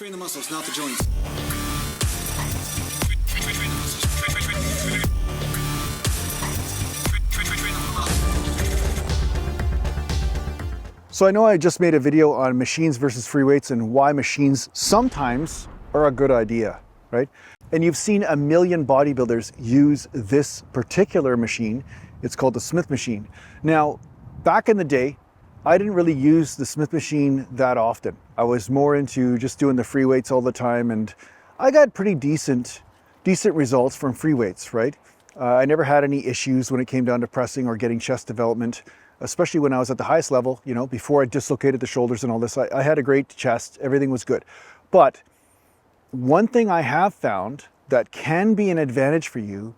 Train the muscles, not the joints. So I know I just made a video on machines versus free weights and why machines sometimes are a good idea, right? And you've seen a million bodybuilders use this particular machine. It's called the Smith machine. Now, back in the day, I didn't really use the Smith machine that often. I was more into just doing the free weights all the time, and I got pretty decent results from free weights, right? I never had any issues when it came down to pressing or getting chest development, especially when I was at the highest level, you know, before I dislocated the shoulders and all this. I had a great chest, everything was good. But one thing I have found that can be an advantage for you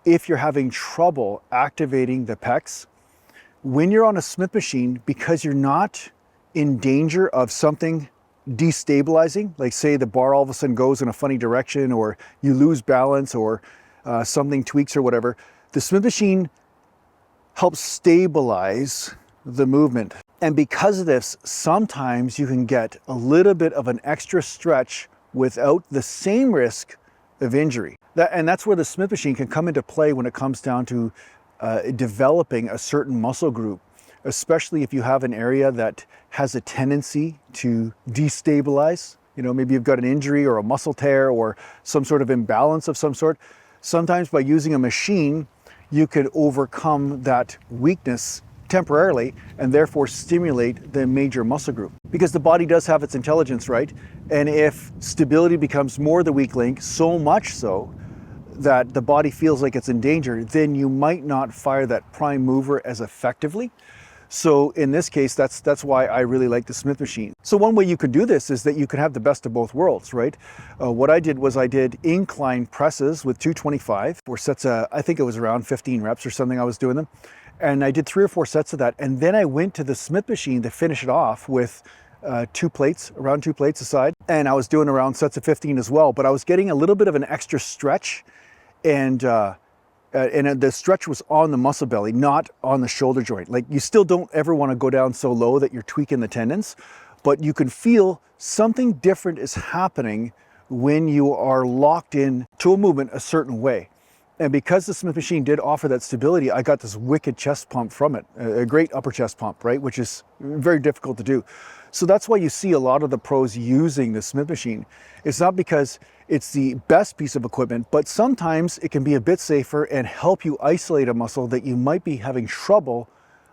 if you're having trouble activating the pecs, when you're on a Smith machine, because you're not in danger of something destabilizing, like say the bar all of a sudden goes in a funny direction or you lose balance or something tweaks or whatever, the Smith machine helps stabilize the movement. And because of this, sometimes you can get a little bit of an extra stretch without the same risk of injury. And that's where the Smith machine can come into play when it comes down to developing a certain muscle group, especially if you have an area that has a tendency to destabilize. You know, maybe you've got an injury or a muscle tear or some sort of imbalance of some sort. Sometimes by using a machine, you could overcome that weakness temporarily and therefore stimulate the major muscle group. Because the body does have its intelligence, right? And if stability becomes more the weak link, so much so that the body feels like it's in danger, then you might not fire that prime mover as effectively. So in this case, that's why I really like the Smith machine. So one way you could do this is that you could have the best of both worlds, right? What I did was I did incline presses with 225, 4 sets of, I think it was around 15 reps or something I was doing them. And I did 3 or 4 sets of that. And then I went to the Smith machine to finish it off with around 2 plates a side. And I was doing around sets of 15 as well, but I was getting a little bit of an extra stretch and the stretch was on the muscle belly, not on the shoulder joint. Like, you still don't ever want to go down so low that you're tweaking the tendons, but you can feel something different is happening when you are locked in to a movement a certain way. And because the Smith machine did offer that stability, I got this wicked chest pump from it, a great upper chest pump, right? Which is very difficult to do. So that's why you see a lot of the pros using the Smith machine. It's not because it's the best piece of equipment, but sometimes it can be a bit safer and help you isolate a muscle that you might be having trouble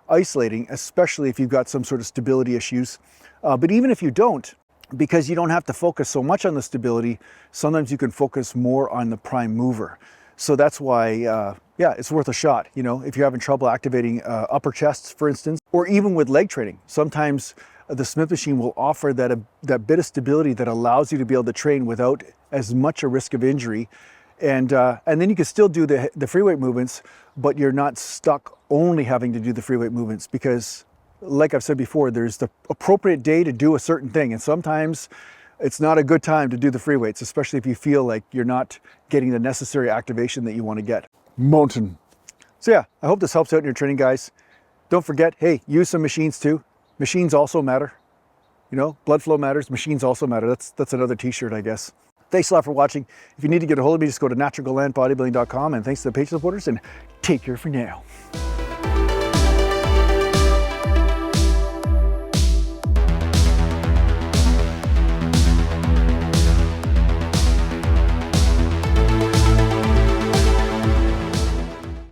isolating, especially if you've got some sort of stability issues. But even if you don't, because you don't have to focus so much on the stability, sometimes you can focus more on the prime mover. So that's why, yeah, it's worth a shot. You know, if you're having trouble activating upper chests, for instance, or even with leg training, sometimes the Smith machine will offer that bit of stability that allows you to be able to train without as much a risk of injury. And then you can still do the free weight movements, but you're not stuck only having to do the free weight movements because, like I've said before, there's the appropriate day to do a certain thing. And sometimes it's not a good time to do the free weights, especially if you feel like you're not getting the necessary activation that you want to get. Mountain. So yeah, I hope this helps out in your training, guys. Don't forget, hey, use some machines too. Machines also matter. You know, blood flow matters, machines also matter. That's another t-shirt, I guess. Thanks a lot for watching. If you need to get a hold of me, just go to naturalglandbodybuilding.com, and thanks to the page supporters, and take care for now.